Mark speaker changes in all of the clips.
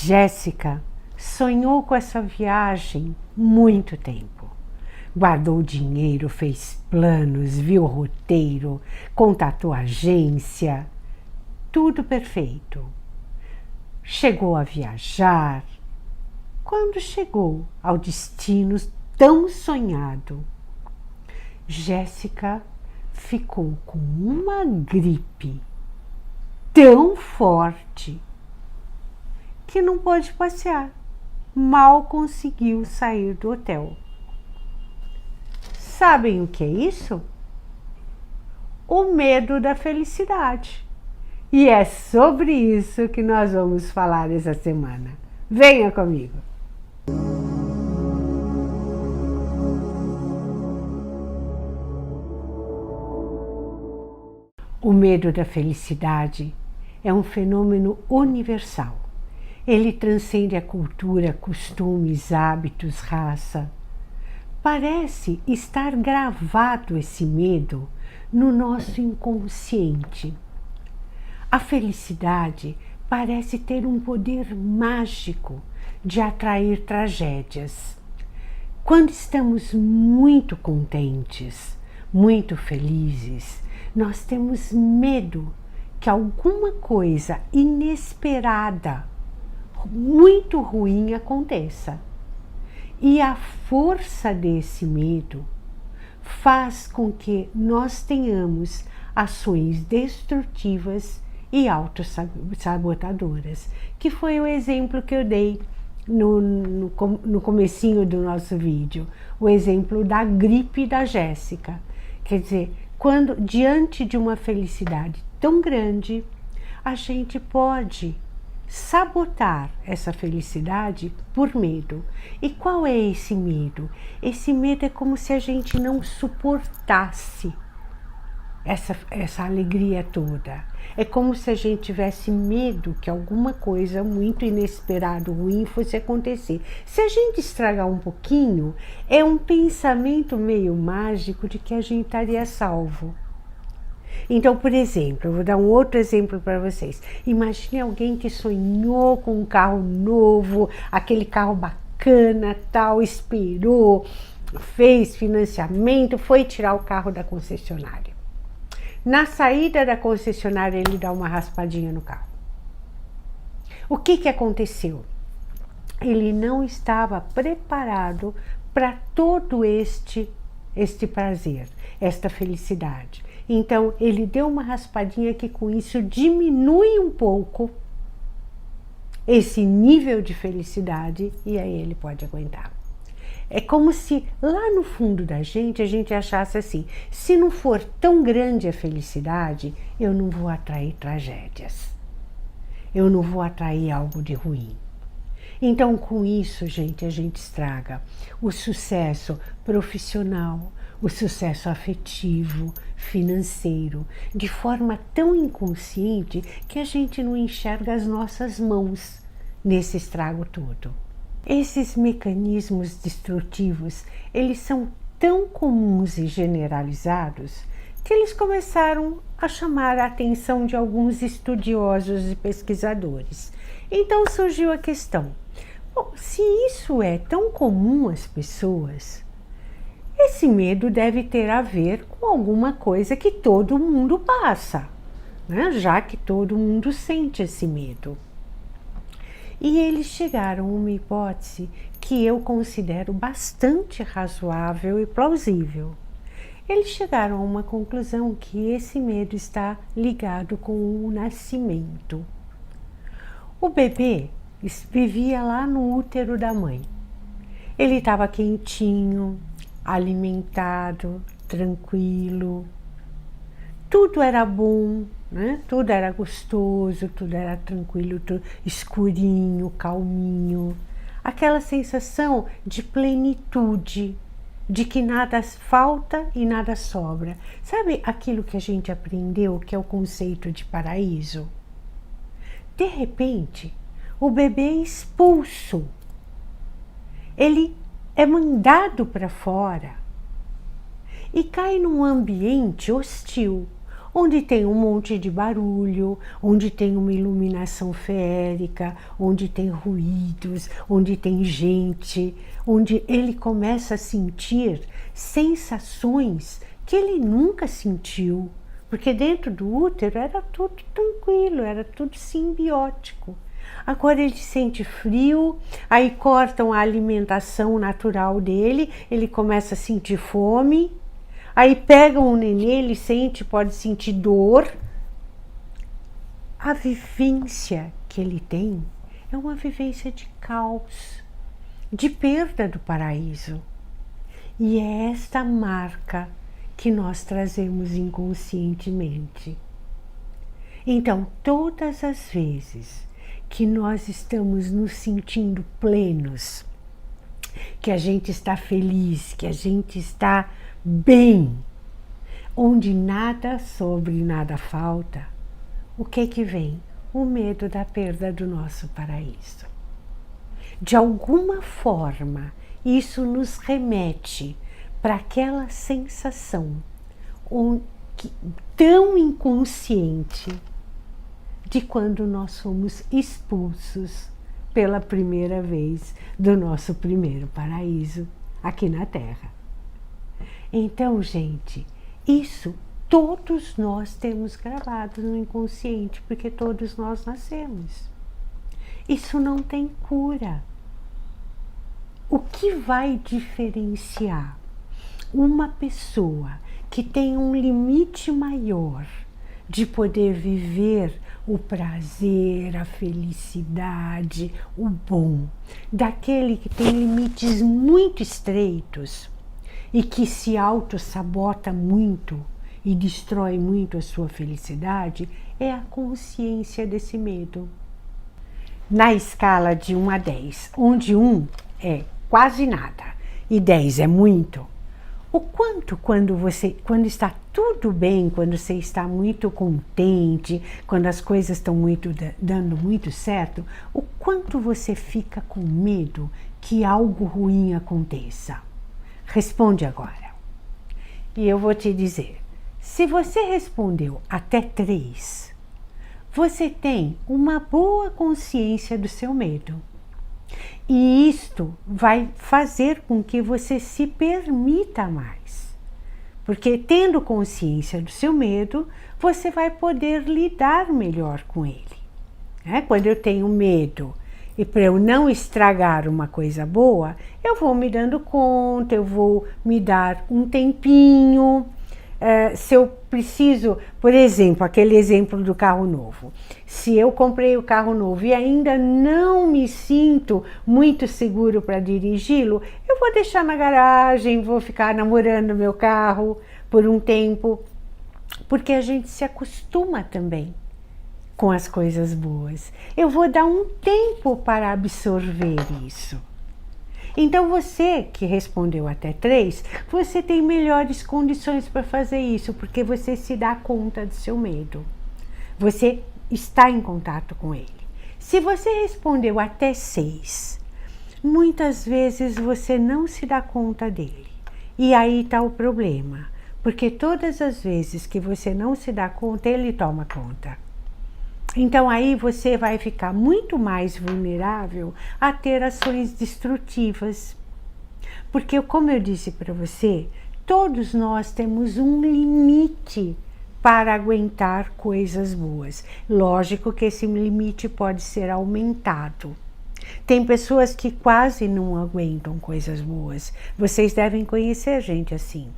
Speaker 1: Jéssica sonhou com essa viagem muito tempo. Guardou dinheiro, fez planos, viu roteiro, contatou a agência, tudo perfeito. Chegou a viajar. Quando chegou ao destino tão sonhado, Jéssica ficou com uma gripe tão forte que não pôde passear. Mal conseguiu sair do hotel. Sabem o que é isso? O medo da felicidade. E é sobre isso que nós vamos falar essa semana. Venha comigo! O medo da felicidade é um fenômeno universal. Ele transcende a cultura, costumes, hábitos, raça. Parece estar gravado esse medo no nosso inconsciente. A felicidade parece ter um poder mágico de atrair tragédias. Quando estamos muito contentes, muito felizes, nós temos medo que alguma coisa inesperada, muito ruim aconteça. E a força desse medo faz com que nós tenhamos ações destrutivas e autossabotadoras, que foi o exemplo que eu dei no comecinho do nosso vídeo, o exemplo da gripe da Jéssica. Quer dizer, quando diante de uma felicidade tão grande, a gente pode sabotar essa felicidade por medo. E qual é esse medo? Esse medo é como se a gente não suportasse essa alegria toda. É como se a gente tivesse medo que alguma coisa muito inesperada, ruim, fosse acontecer. Se a gente estragar um pouquinho, é um pensamento meio mágico de que a gente estaria salvo. Então, por exemplo, eu vou dar um outro exemplo para vocês. Imagine alguém que sonhou com um carro novo, aquele carro bacana, tal, esperou, fez financiamento, foi tirar o carro da concessionária. Na saída da concessionária, ele dá uma raspadinha no carro. O que aconteceu? Ele não estava preparado para todo este prazer, esta felicidade. Então, ele deu uma raspadinha que com isso diminui um pouco esse nível de felicidade e aí ele pode aguentar. É como se lá no fundo da gente a gente achasse assim, se não for tão grande a felicidade, eu não vou atrair tragédias. Eu não vou atrair algo de ruim. Então, com isso, gente, a gente estraga o sucesso profissional, o sucesso afetivo, financeiro, de forma tão inconsciente que a gente não enxerga as nossas mãos nesse estrago todo. Esses mecanismos destrutivos, eles são tão comuns e generalizados que eles começaram a chamar a atenção de alguns estudiosos e pesquisadores. Então surgiu a questão, bom, se isso é tão comum às pessoas, esse medo deve ter a ver com alguma coisa que todo mundo passa, né? Já que todo mundo sente esse medo. E eles chegaram a uma hipótese que eu considero bastante razoável e plausível. Eles chegaram a uma conclusão que esse medo está ligado com o nascimento. O bebê vivia lá no útero da mãe. Ele estava quentinho, alimentado, tranquilo. Tudo era bom, né? Tudo era gostoso, tudo era tranquilo, tudo escurinho, calminho. Aquela sensação de plenitude, de que nada falta e nada sobra. Sabe aquilo que a gente aprendeu, que é o conceito de paraíso? De repente, o bebê é expulso. Ele é mandado para fora e cai num ambiente hostil, onde tem um monte de barulho, onde tem uma iluminação feérica, onde tem ruídos, onde tem gente, onde ele começa a sentir sensações que ele nunca sentiu, porque dentro do útero era tudo tranquilo, era tudo simbiótico. Agora ele sente frio, aí cortam a alimentação natural dele, ele começa a sentir fome, aí pegam o nenê, ele pode sentir dor. A vivência que ele tem é uma vivência de caos, de perda do paraíso. E é esta marca que nós trazemos inconscientemente. Então, todas as vezes que nós estamos nos sentindo plenos, que a gente está feliz, que a gente está bem, onde nada sobra e nada falta, o que vem? O medo da perda do nosso paraíso. De alguma forma, isso nos remete para aquela sensação tão inconsciente de quando nós somos expulsos pela primeira vez do nosso primeiro paraíso aqui na Terra. Então, gente, isso todos nós temos gravado no inconsciente, porque todos nós nascemos. Isso não tem cura. O que vai diferenciar uma pessoa que tem um limite maior de poder viver o prazer, a felicidade, o bom, daquele que tem limites muito estreitos e que se auto-sabota muito e destrói muito a sua felicidade, é a consciência desse medo. Na escala de 1 a 10, onde 1 é quase nada e 10 é muito, o quanto quando está tudo bem, quando você está muito contente, quando as coisas estão dando muito certo, o quanto você fica com medo que algo ruim aconteça? Responde agora. E eu vou te dizer, se você respondeu até 3, você tem uma boa consciência do seu medo. E isto vai fazer com que você se permita mais. Porque tendo consciência do seu medo, você vai poder lidar melhor com ele. Quando eu tenho medo e para eu não estragar uma coisa boa, eu vou me dando conta, eu vou me dar um tempinho. Se eu preciso, por exemplo, aquele exemplo do carro novo. Se eu comprei o carro novo e ainda não me sinto muito seguro para dirigi-lo, eu vou deixar na garagem, vou ficar namorando meu carro por um tempo, porque a gente se acostuma também com as coisas boas. Eu vou dar um tempo para absorver isso. Então você que respondeu até 3, você tem melhores condições para fazer isso, porque você se dá conta do seu medo. Você está em contato com ele. Se você respondeu até 6, muitas vezes você não se dá conta dele. E aí está o problema, porque todas as vezes que você não se dá conta, ele toma conta. Então aí você vai ficar muito mais vulnerável a ter ações destrutivas. Porque, como eu disse para você, todos nós temos um limite para aguentar coisas boas. Lógico que esse limite pode ser aumentado. Tem pessoas que quase não aguentam coisas boas. Vocês devem conhecer gente assim,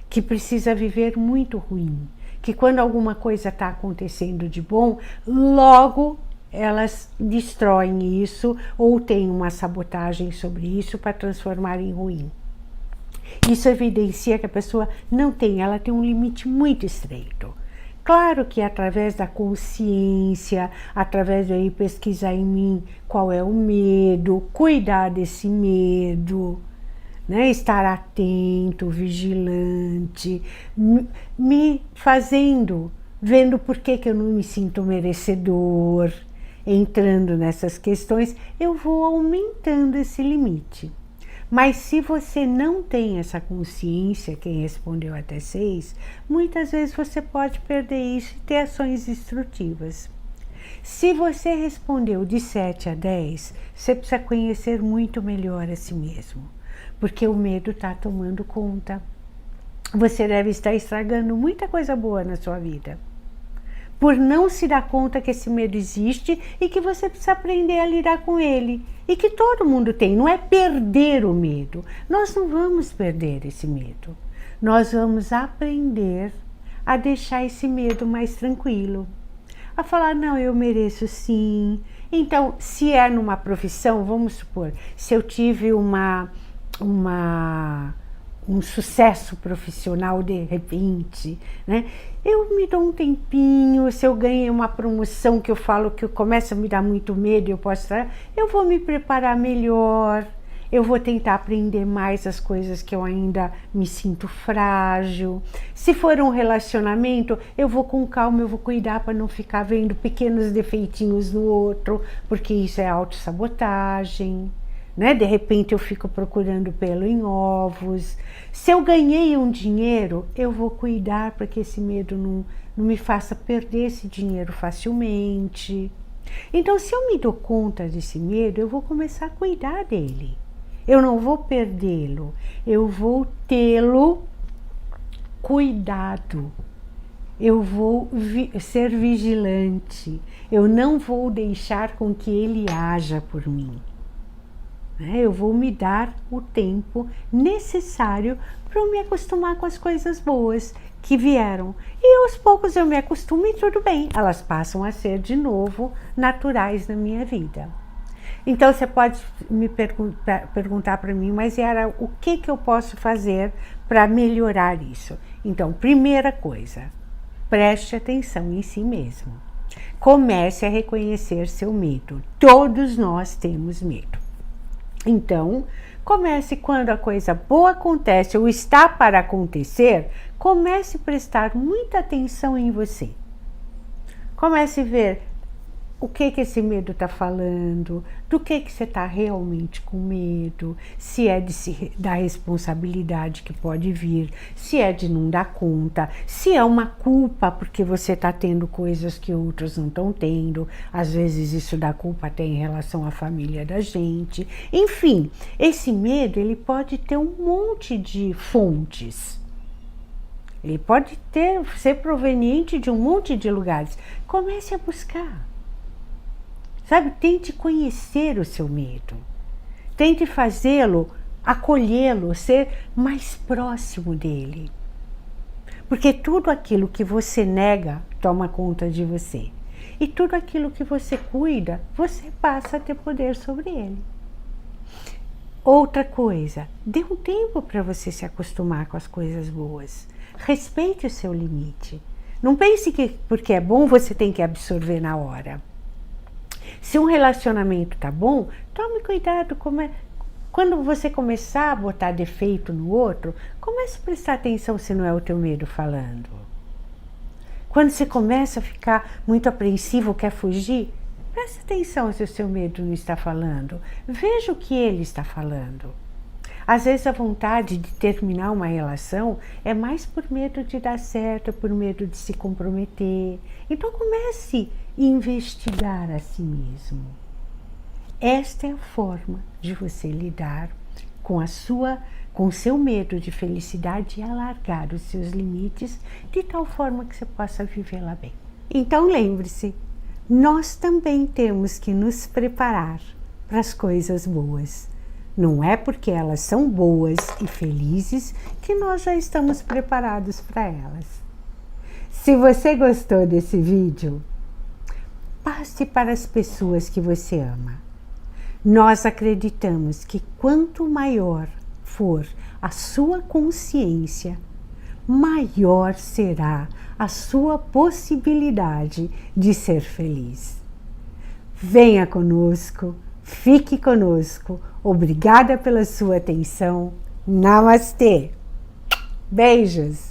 Speaker 1: que precisa viver muito ruim. Que quando alguma coisa está acontecendo de bom, logo elas destroem isso ou têm uma sabotagem sobre isso para transformar em ruim. Isso evidencia que a pessoa ela tem um limite muito estreito. Claro que através da consciência, através de eu ir pesquisar em mim qual é o medo, cuidar desse medo, estar atento, vigilante, me fazendo, vendo por que eu não me sinto merecedor, entrando nessas questões, eu vou aumentando esse limite. Mas se você não tem essa consciência, quem respondeu até 6, muitas vezes você pode perder isso e ter ações destrutivas. Se você respondeu de 7 a 10, você precisa conhecer muito melhor a si mesmo, porque o medo está tomando conta. Você deve estar estragando muita coisa boa na sua vida, por não se dar conta que esse medo existe e que você precisa aprender a lidar com ele. E que todo mundo tem, não é perder o medo. Nós não vamos perder esse medo. Nós vamos aprender a deixar esse medo mais tranquilo. A falar, não, eu mereço sim. Então, se é numa profissão, vamos supor, se eu tive um sucesso profissional de repente, né? Eu me dou um tempinho, se eu ganhei uma promoção que eu falo que começa a me dar muito medo, eu vou me preparar melhor, eu vou tentar aprender mais as coisas que eu ainda me sinto frágil. Se for um relacionamento, eu vou com calma, eu vou cuidar para não ficar vendo pequenos defeitinhos no outro, porque isso é autossabotagem. Né? De repente eu fico procurando pelo em ovos. Se eu ganhei um dinheiro, eu vou cuidar para que esse medo não me faça perder esse dinheiro facilmente. Então, se eu me dou conta desse medo, eu vou começar a cuidar dele. Eu não vou perdê-lo, eu vou tê-lo cuidado. Eu vou ser vigilante. Eu não vou deixar com que ele haja por mim. Eu vou me dar o tempo necessário para eu me acostumar com as coisas boas que vieram. E aos poucos eu me acostumo e tudo bem, elas passam a ser de novo naturais na minha vida. Então você pode me perguntar para mim, mas Yara, o que eu posso fazer para melhorar isso? Então, primeira coisa, preste atenção em si mesmo. Comece a reconhecer seu medo. Todos nós temos medo. Então, comece quando a coisa boa acontece ou está para acontecer, comece a prestar muita atenção em você. Comece a ver o que esse medo está falando, do que você está realmente com medo, se é da responsabilidade que pode vir, se é de não dar conta, se é uma culpa porque você está tendo coisas que outros não estão tendo, às vezes isso da culpa tem em relação à família da gente. Enfim, esse medo ele pode ter um monte de fontes. Ele pode ser proveniente de um monte de lugares. Comece a buscar. Sabe, tente conhecer o seu medo. Tente fazê-lo, acolhê-lo, ser mais próximo dele. Porque tudo aquilo que você nega toma conta de você. E tudo aquilo que você cuida, você passa a ter poder sobre ele. Outra coisa, dê um tempo para você se acostumar com as coisas boas. Respeite o seu limite. Não pense que porque é bom você tem que absorver na hora. Se um relacionamento tá bom, tome cuidado. Quando você começar a botar defeito no outro, comece a prestar atenção se não é o teu medo falando. Quando você começa a ficar muito apreensivo, quer fugir, preste atenção se o seu medo não está falando. Veja o que ele está falando. Às vezes a vontade de terminar uma relação é mais por medo de dar certo, por medo de se comprometer. Então comece a investigar a si mesmo. Esta é a forma de você lidar com o seu medo de felicidade e alargar os seus limites de tal forma que você possa vivê-la bem. Então lembre-se, nós também temos que nos preparar para as coisas boas. Não é porque elas são boas e felizes que nós já estamos preparados para elas. Se você gostou desse vídeo, passe para as pessoas que você ama. Nós acreditamos que quanto maior for a sua consciência, maior será a sua possibilidade de ser feliz. Venha conosco, fique conosco. Obrigada pela sua atenção. Namastê. Beijos.